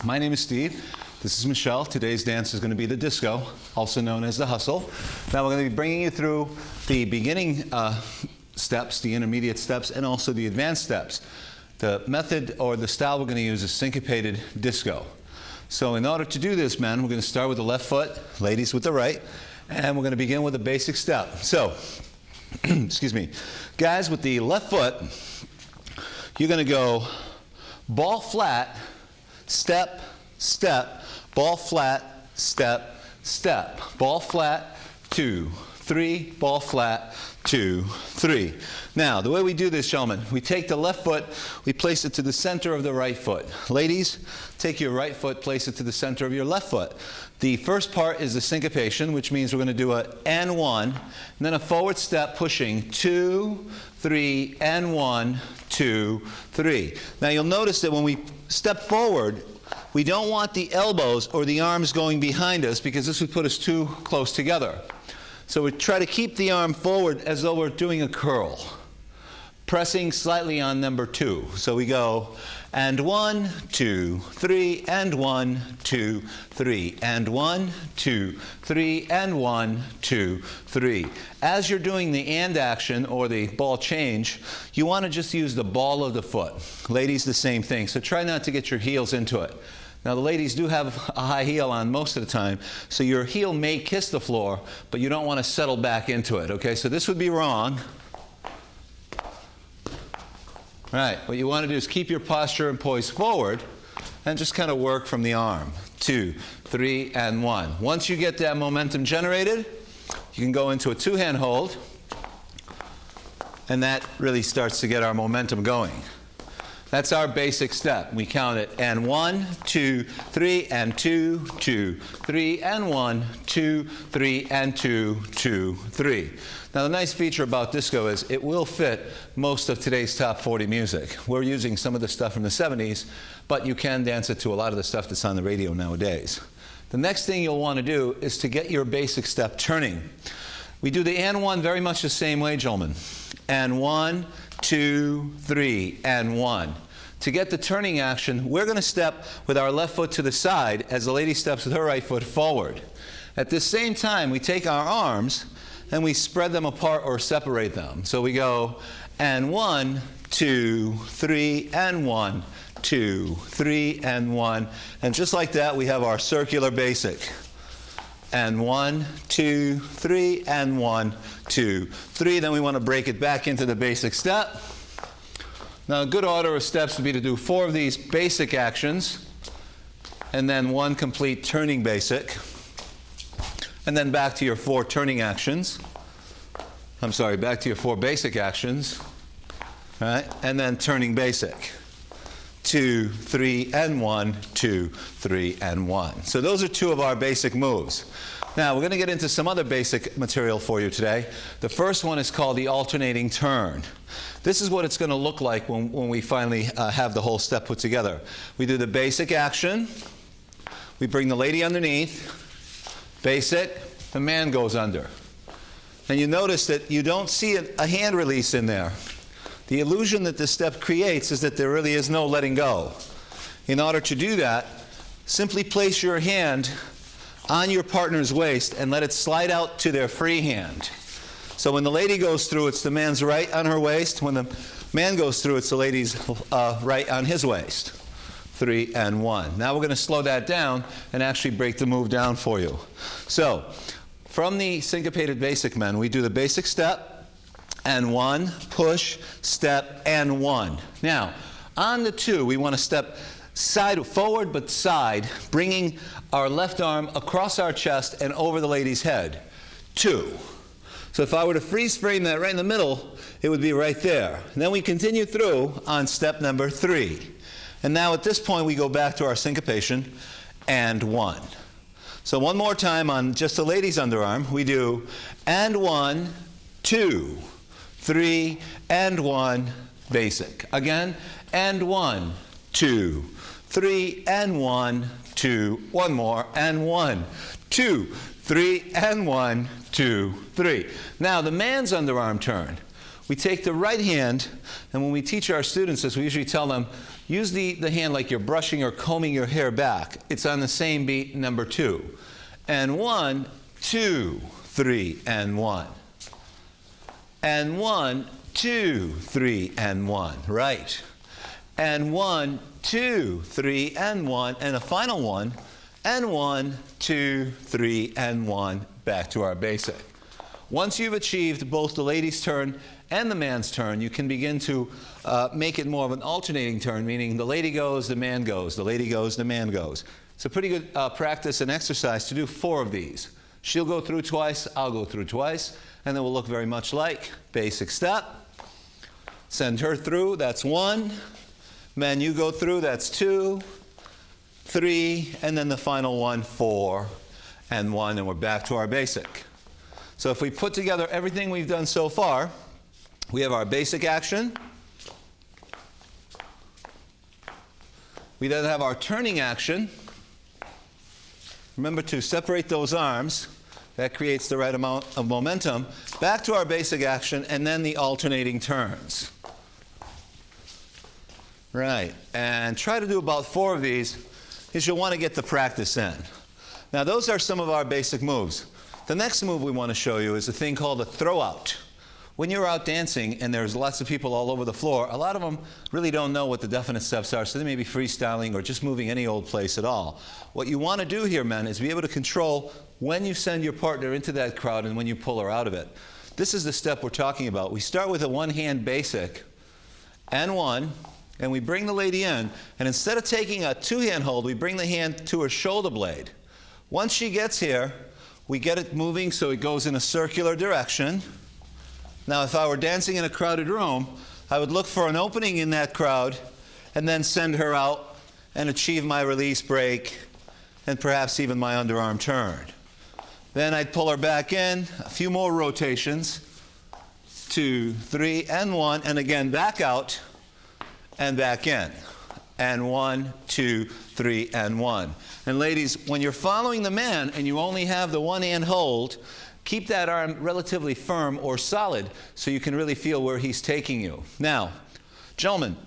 My name is Steve. This is Michelle. Today's dance is going to be the disco, also known as the hustle. Now we're going to be bringing you through the beginning steps, the intermediate steps, and also the advanced steps. The method or the style we're going to use is syncopated disco. So in order to do this, men, we're going to start with the left foot, ladies with the right, and we're going to begin with a basic step. So, excuse me, guys, with the left foot, you're going to go ball flat, step, step, ball flat, step, step, ball flat, 2, 3, ball flat, 2, 3. Now, the way we do this, gentlemen, we take the left foot, we place it to the center of the right foot. Ladies, take your right foot, place it to the center of your left foot. The first part is the syncopation, which means we're going to do a and 1, and then a forward step pushing 2, 3, and 1, 2, 3. Now, you'll notice that when we step forward, we don't want the elbows or the arms going behind us because this would put us too close together. So we try to keep the arm forward as though we're doing a curl, pressing slightly on number 2. So we go and 1, 2, 3, and 1, 2, 3, and 1, 2, 3, and 1, 2, 3. As you're doing the and action or the ball change, you want to just use the ball of the foot. Ladies, the same thing. So try not to get your heels into it. Now, the ladies do have a high heel on most of the time, so your heel may kiss the floor, but you don't want to settle back into it, okay? So this would be wrong. Right, what you want to do is keep your posture and poise forward and just kind of work from the arm. 2, 3, and 1. Once you get that momentum generated, you can go into a two-hand hold, and that really starts to get our momentum going. That's our basic step. We count it and 1, 2, 3, and 2, 2, 3, and 1, 2, 3, and 2, 2, 3. Now, the nice feature about disco is it will fit most of today's top 40 music. We're using some of the stuff from the 70s, but you can dance it to a lot of the stuff that's on the radio nowadays. The next thing you'll want to do is to get your basic step turning. We do the and 1 very much the same way, gentlemen. And 1, 2, 3, and 1. To get the turning action, we're going to step with our left foot to the side as the lady steps with her right foot forward. At the same time, we take our arms and we spread them apart or separate them. So we go and 1, 2, 3, and 1, 2, 3, and 1. And just like that, we have our circular basic. And 1, 2, 3, and 1, 2, 3. Then we want to break it back into the basic step. Now, a good order of steps would be to do 4 of these basic actions, and then 1 complete turning basic, and then back to your 4 turning actions. I'm sorry, back to your 4 basic actions, right? And then turning basic. 2, 3, and 1, 2, 3, and 1. So those are 2 of our basic moves. Now, we're going to get into some other basic material for you today. The first one is called the alternating turn. This is what it's going to look like when we finally have the whole step put together. We do the basic action. We bring the lady underneath. Basic. The man goes under. And you notice that you don't see a hand release in there. The illusion that this step creates is that there really is no letting go. In order to do that, simply place your hand on your partner's waist and let it slide out to their free hand. So when the lady goes through, it's the man's right on her waist. When the man goes through, it's the lady's right on his waist. 3 and 1. Now we're going to slow that down and actually break the move down for you. So from the syncopated basic, men, we do the basic step, and 1, push, step, and 1. Now, on the 2, we want to step side, forward but side, bringing our left arm across our chest and over the lady's head. 2. So if I were to freeze frame that right in the middle, it would be right there. And then we continue through on step number 3. And now at this point, we go back to our syncopation, and 1. So one more time on just the lady's underarm, we do and 1, 2, 3, and 1, basic. Again, and 1, 2, 3, and 1, 2, one more, and 1, 2, 3, and 1, 2, 3. Now the man's underarm turn. we take the right hand, and when we teach our students this, we usually tell them, use the hand like you're brushing or combing your hair back. It's on the same beat, number 2. And 1, 2, 3, and 1. And 1, 2, 3, and 1. Right. And 1, 2, 3, and 1. And a final one. And 1, 2, 3, and 1. Back to our basic. Once you've achieved both the lady's turn and the man's turn, you can begin to make it more of an alternating turn, meaning the lady goes, the man goes, the lady goes, the man goes. It's a pretty good practice and exercise to do 4 of these. She'll go through twice, I'll go through twice, and then we'll look very much like basic step. Send her through, that's 1. Men, you go through, that's 2, 3, and then the final one, 4, and 1, and we're back to our basic. So if we put together everything we've done so far, we have our basic action. We then have our turning action. Remember to separate those arms. That creates the right amount of momentum. Back to our basic action, and then the alternating turns. Right, and try to do about 4 of these, because you'll want to get the practice in. Now those are some of our basic moves. The next move we want to show you is a thing called a throw out. When you're out dancing and there's lots of people all over the floor, a lot of them really don't know what the definite steps are, so they may be freestyling or just moving any old place at all. What you want to do here, men, is be able to control when you send your partner into that crowd and when you pull her out of it. This is the step we're talking about. We start with a one-hand basic and 1, and we bring the lady in, and instead of taking a 2-hand hold, we bring the hand to her shoulder blade. Once she gets here, we get it moving so it goes in a circular direction. Now, if I were dancing in a crowded room, I would look for an opening in that crowd and then send her out and achieve my release break and perhaps even my underarm turn. Then I'd pull her back in, a few more rotations, 2, 3, and 1, and again back out and back in. And 1, 2, 3, and 1. And ladies, when you're following the man and you only have the one-hand hold, keep that arm relatively firm or solid so you can really feel where he's taking you. Now, gentlemen,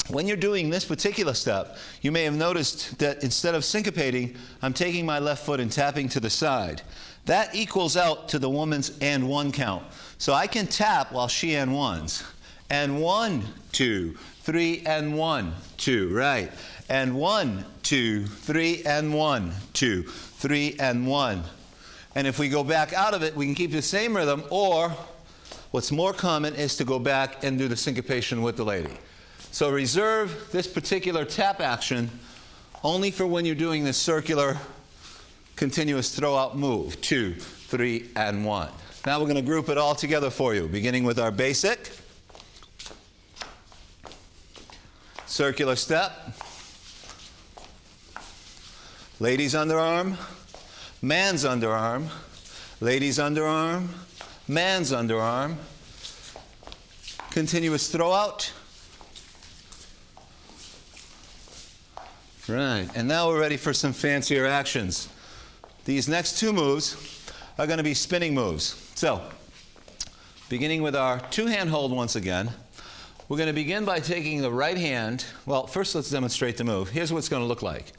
when you're doing this particular step, you may have noticed that instead of syncopating, I'm taking my left foot and tapping to the side. That equals out to the woman's and 1 count. So I can tap while she and 1s. And 1, 2, 3, and 1, 2, right. And 1, 2, 3, and 1, 2, 3, and 1. And if we go back out of it, we can keep the same rhythm, or what's more common is to go back and do the syncopation with the lady. So reserve this particular tap action only for when you're doing this circular continuous throw-out move, 2, 3, and 1. Now we're going to group it all together for you, beginning with our basic circular step, ladies underarm, man's underarm, ladies underarm, man's underarm, continuous throw out. Right, and now we're ready for some fancier actions. These next 2 moves are going to be spinning moves. So, beginning with our 2-hand hold once again, we're going to begin by taking the right hand. Well, first let's demonstrate the move. Here's what it's going to look like.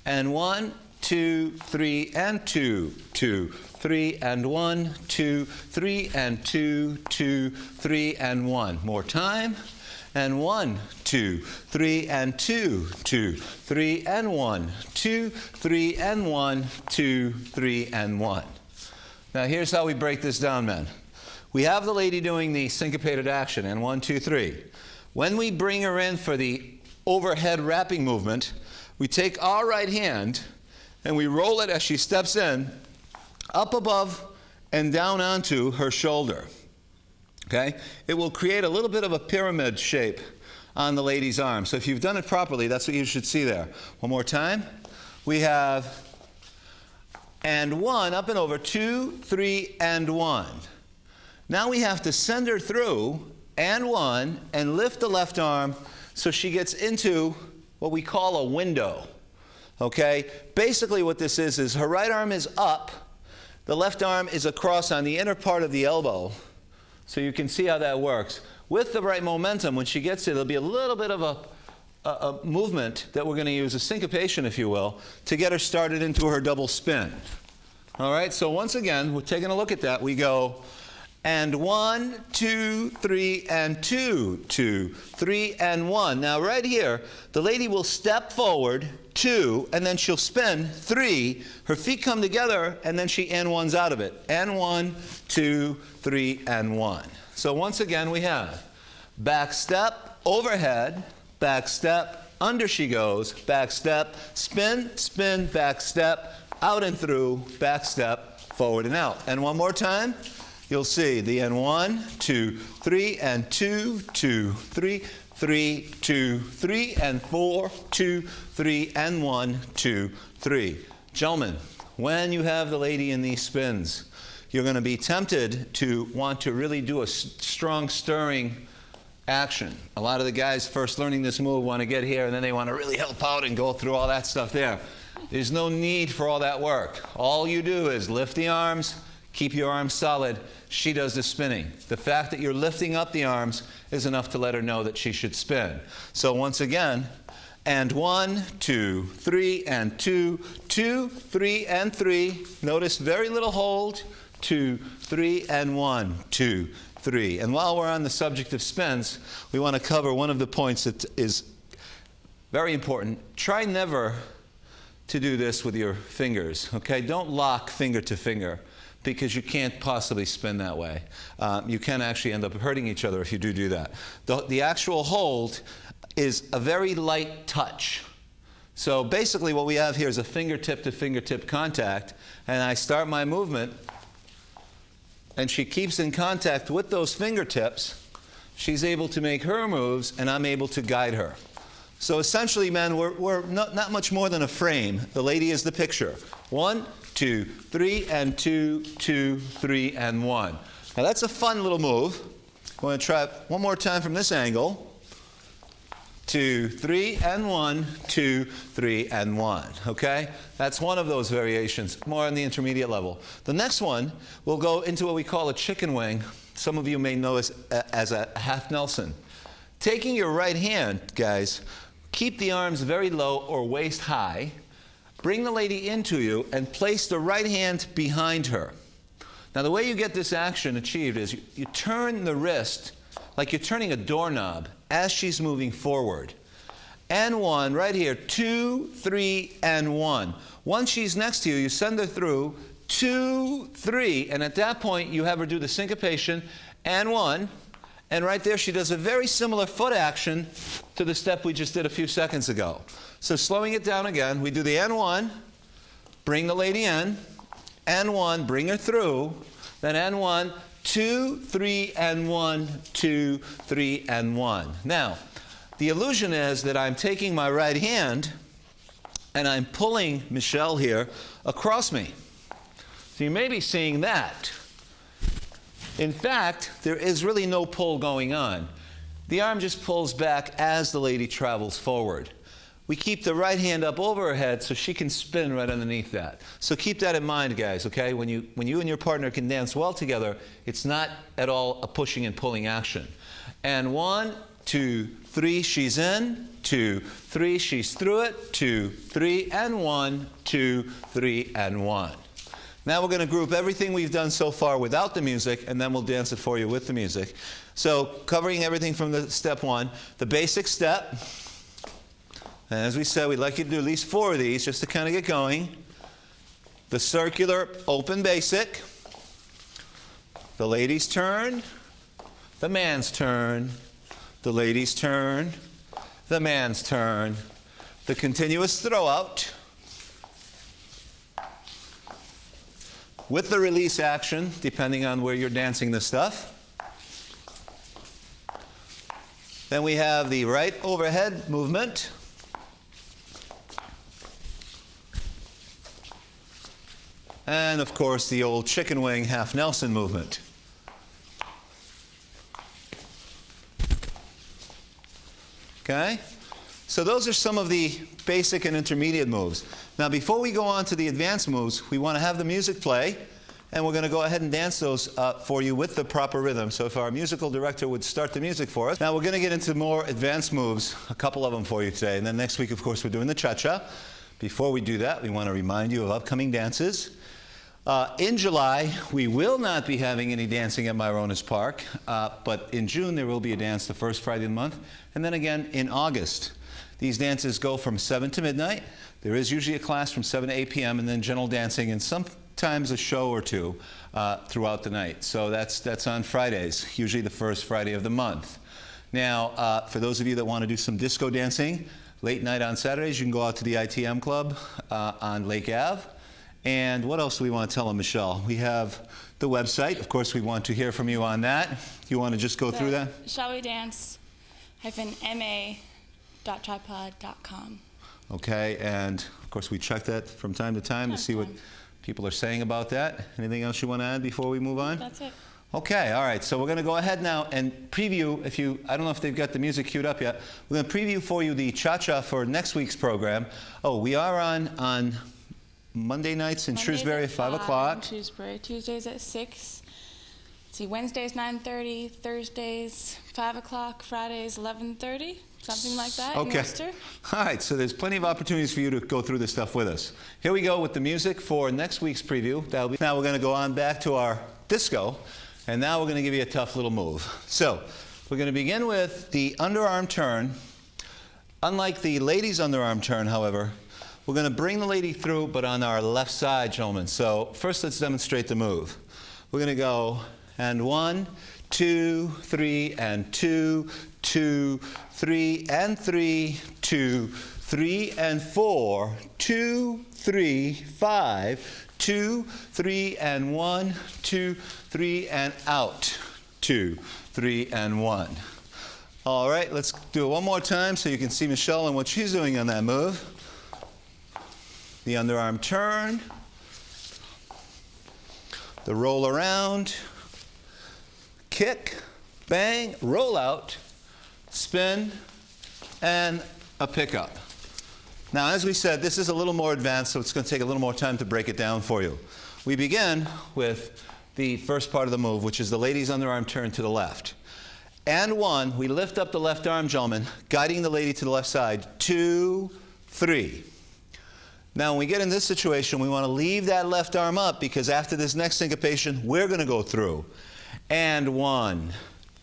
And 1, 2, 3, and 2, 2, 3, and 1, 2, 3, and 2, 2, 3, and 1. More time. And 1, 2, 3, and 2, 2, 3, and 1, 2, 3, and 1, 2, 3, and 1. Now here's how we break this down, men. We have the lady doing the syncopated action, and 1, 2, 3. When we bring her in for the overhead wrapping movement, we take our right hand and we roll it as she steps in, up above and down onto her shoulder. Okay? It will create a little bit of a pyramid shape on the lady's arm. So if you've done it properly, that's what you should see there. One more time. We have and 1, up and over, 2, 3, and 1. Now we have to send her through and 1 and lift the left arm so she gets into what we call a window. Okay? Basically what this is her right arm is up, the left arm is across on the inner part of the elbow. So you can see how that works. With the right momentum, when she gets it, there'll be a little bit of a movement that we're going to use, a syncopation, if you will, to get her started into her double spin. All right, so once again, we're taking a look at that. We go, and 1, 2, 3, and 2, 2, 3, and 1. Now right here, the lady will step forward, 2, and then she'll spin, 3. Her feet come together, and then she and 1s out of it. And 1, 2, 3, and 1. So once again, we have back step, overhead, back step, under she goes, back step, spin, spin, back step, out and through, back step, forward and out. And one more time. You'll see the and 1, 2, 3, and 2, 2, 3, 3, 2, 3, and 4, 2, 3, and 1, 2, 3. Gentlemen, when you have the lady in these spins, you're going to be tempted to want to really do a strong stirring action. A lot of the guys first learning this move want to get here, and then they want to really help out and go through all that stuff there. There's no need for all that work. All you do is lift the arms, keep your arms solid. She does the spinning. The fact that you're lifting up the arms is enough to let her know that she should spin. So once again, and 1, 2, 3, and 2, 2, 3, and 3. Notice very little hold. 2, 3, and 1, 2, 3. And while we're on the subject of spins, we want to cover one of the points that is very important. Try never to do this with your fingers, okay? Don't lock finger to finger, because you can't possibly spin that way. You can actually end up hurting each other if you do that. The actual hold is a very light touch. So basically what we have here is a fingertip to fingertip contact, and I start my movement, and she keeps in contact with those fingertips. She's able to make her moves, and I'm able to guide her. So essentially, men, we're not much more than a frame. The lady is the picture. 1, 2, 3, and 2, 2, 3, and 1. Now that's a fun little move. We're going to try it one more time from this angle. 2, 3, and 1, 2, 3, and 1. Okay? That's one of those variations, more on the intermediate level. The next one, we'll go into what we call a chicken wing. Some of you may know as a half Nelson. Taking your right hand, guys, keep the arms very low or waist high. Bring the lady into you and place the right hand behind her. Now the way you get this action achieved is you turn the wrist like you're turning a doorknob as she's moving forward. And 1, right here, 2, 3, and 1. Once she's next to you, you send her through, 2, 3, and at that point you have her do the syncopation, and 1. And right there she does a very similar foot action to the step we just did a few seconds ago. So slowing it down again, we do the N1, bring the lady in, N1, bring her through, then N1, 2, 3, and 1, 2, 3, and 1. Now, the illusion is that I'm taking my right hand and I'm pulling Michelle here across me. So you may be seeing that. In fact, there is really no pull going on. The arm just pulls back as the lady travels forward. We keep the right hand up over her head so she can spin right underneath that. So keep that in mind, guys, okay? When you and your partner can dance well together, it's not at all a pushing and pulling action. And 1, 2, 3, she's in. 2, 3, she's through it. 2, 3, and 1, 2, 3, and 1. Now we're going to group everything we've done so far without the music, and then we'll dance it for you with the music. So covering everything from the step 1, the basic step. And as we said, we'd like you to do at least 4 of these just to kind of get going. The circular open basic. The lady's turn. The man's turn. The lady's turn. The man's turn. The continuous throw out. With the release action, depending on where you're dancing the stuff. Then we have the right overhead movement. And of course, the old chicken wing half Nelson movement. Okay? So those are some of the basic and intermediate moves. Now before we go on to the advanced moves, we want to have the music play, And we're going to go ahead and dance those for you with the proper rhythm. So if our musical director would start the music for us. Now we're going to get into more advanced moves, a couple of them for you today. And then next week, of course, we're doing the cha-cha. Before we do that, we want to remind you of upcoming dances. In July, we will not be having any dancing at Myronis Park, but in June there will be a dance the first Friday of the month, and then again in August. These dances go from 7 to midnight. There is usually a class from 7 to 8 p.m. and then general dancing and sometimes a show or two throughout the night. So that's on Fridays, usually the first Friday of the month. Now, for those of you that want to do some disco dancing, late night on Saturdays, you can go out to the ITM Club on Lake Ave. And what else do we want to tell them, Michelle? We have the website. Of course, we want to hear from you on that. You want to just go through that? Shall we dance-ma.tripod.com. Okay, and of course, we check that from time to time to see what people are saying about that. Anything else you want to add before we move on? That's it. Okay, all right. So we're going to go ahead now and preview. I don't know if they've got the music queued up yet. We're going to preview for you the cha-cha for next week's program. Oh, we are on Monday nights in Shrewsbury at 5 o'clock. Shrewsbury. Tuesdays at 6. Let's see, Wednesdays 9:30, Thursdays 5 o'clock, Fridays 11:30, something like that. Okay. In Worcester. All right. So there's plenty of opportunities for you to go through this stuff with us. Here we go with the music for next week's preview. Now we're going to go on back to our disco, and now we're going to give you a tough little move. So we're going to begin with the underarm turn. Unlike the ladies' underarm turn, however, we're going to bring the lady through, but on our left side, gentlemen. So first, let's demonstrate the move. We're going to go, and 1, 2, 3, and 2, 2, 3, and 3, 2, 3, and 4, 2, 3, 5, 2, 3, and 1, 2, 3, and out, 2, 3, and 1. All right, let's do it one more time so you can see Michelle and what she's doing on that move. The underarm turn, the roll around, kick, bang, roll out, spin, and a pickup. Now, as we said, this is a little more advanced, so it's going to take a little more time to break it down for you. We begin with the first part of the move, which is the lady's underarm turn to the left. And 1, we lift up the left arm, gentlemen, guiding the lady to the left side. 2, 3. Now, when we get in this situation, we want to leave that left arm up because after this next syncopation, we're going to go through. And 1,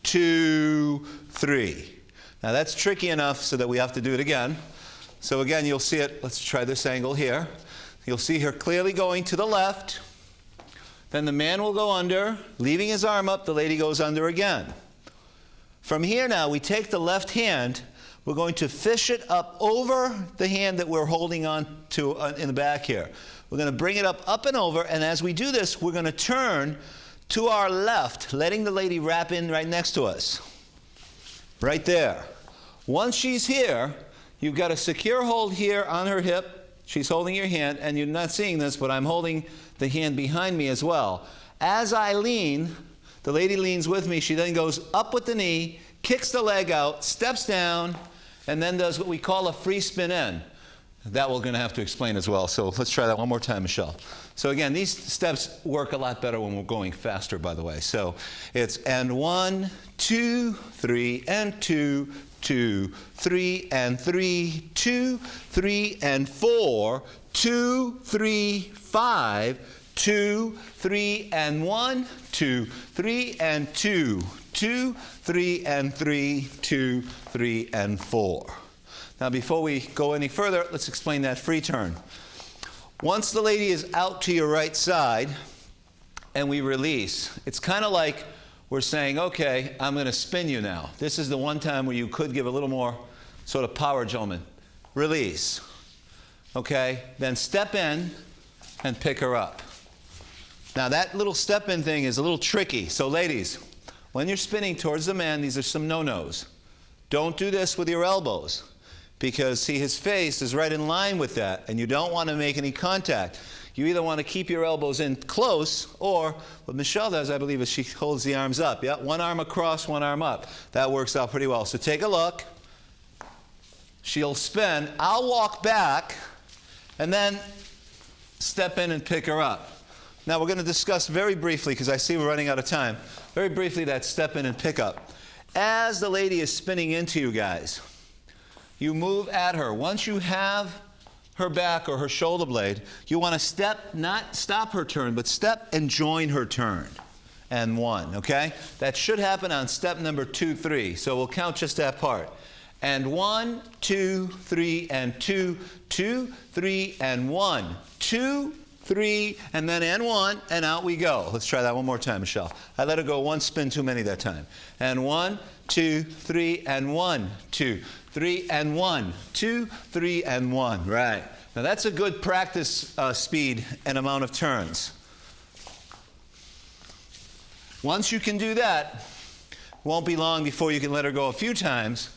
2, 3. Now, that's tricky enough so that we have to do it again. So again, you'll see it. Let's try this angle here. You'll see her clearly going to the left. Then the man will go under, leaving his arm up. The lady goes under again. From here now, we take the left hand. We're going to fish it up over the hand that we're holding on to in the back here. We're going to bring it up and over, and as we do this, we're going to turn to our left, letting the lady wrap in right next to us. Right there. Once she's here, you've got a secure hold here on her hip. She's holding your hand, and you're not seeing this, but I'm holding the hand behind me as well. As I lean, the lady leans with me. She then goes up with the knee, kicks the leg out, steps down, and then does what we call a free spin in. That we're going to have to explain as well. So let's try that one more time, Michelle. So again, these steps work a lot better when we're going faster, by the way. So it's and 1, 2, 3, and 2, 2, 3, and 3, 2, 3, and 4, 2, 3, 5, 2, 3, and 1, 2, 3, and 2, 2, 3, and 3, 2, 3, and 4. Now, before we go any further, let's explain that free turn. Once the lady is out to your right side and we release, it's kind of like we're saying, okay, I'm going to spin you now. This is the one time where you could give a little more sort of power, gentlemen. Release. Okay? Then step in and pick her up. Now, that little step in thing is a little tricky. So, ladies, when you're spinning towards the man, these are some no-nos. Don't do this with your elbows because, see, his face is right in line with that, and you don't want to make any contact. You either want to keep your elbows in close, or what Michelle does, I believe, is she holds the arms up. Yeah, one arm across, one arm up. That works out pretty well. So take a look. She'll spin. I'll walk back and then step in and pick her up. Now we're going to discuss very briefly, because I see we're running out of time, very briefly that step in and pick up. As the lady is spinning into you guys, you move at her. Once you have her back or her shoulder blade, you want to step, not stop her turn, but step and join her turn. And 1, okay? That should happen on step number 2, 3. So we'll count just that part. And 1, 2, 3, and 2, 2, 3, and 1, 2, 3, and then and 1, and out we go. Let's try that one more time, Michelle. I let her go one spin too many that time. And 1, 2, 3, and 1, 2, 3, and 1, 2, 3, and 1. Right. Now that's a good practice speed and amount of turns. Once you can do that, won't be long before you can let her go a few times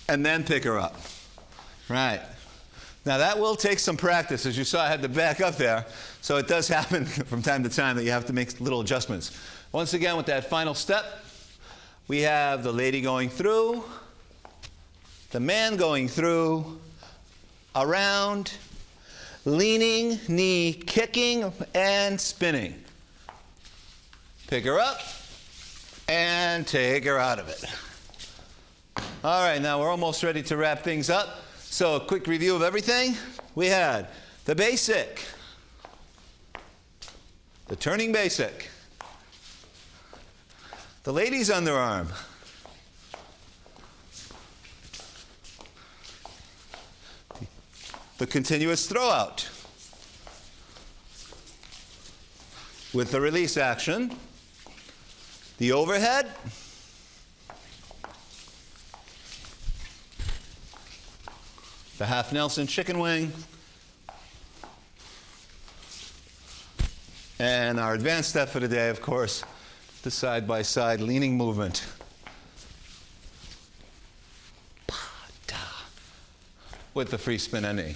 and then pick her up. Right. Now that will take some practice. As you saw, I had to back up there. So it does happen from time to time that you have to make little adjustments. Once again, with that final step, we have the lady going through, the man going through, around, leaning, knee kicking, and spinning. Pick her up and take her out of it. All right, now we're almost ready to wrap things up. So a quick review of everything. We had the basic, the turning basic, the lady's underarm, the continuous throw out with the release action, the overhead, the half Nelson chicken wing, and our advanced step for today, of course, the side-by-side leaning movement. With the free spin and knee.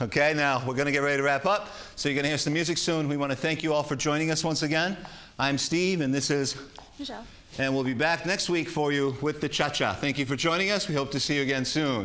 Okay, now we're going to get ready to wrap up. So you're going to hear some music soon. We want to thank you all for joining us once again. I'm Steve, and this is Michelle. And we'll be back next week for you with the cha-cha. Thank you for joining us. We hope to see you again soon.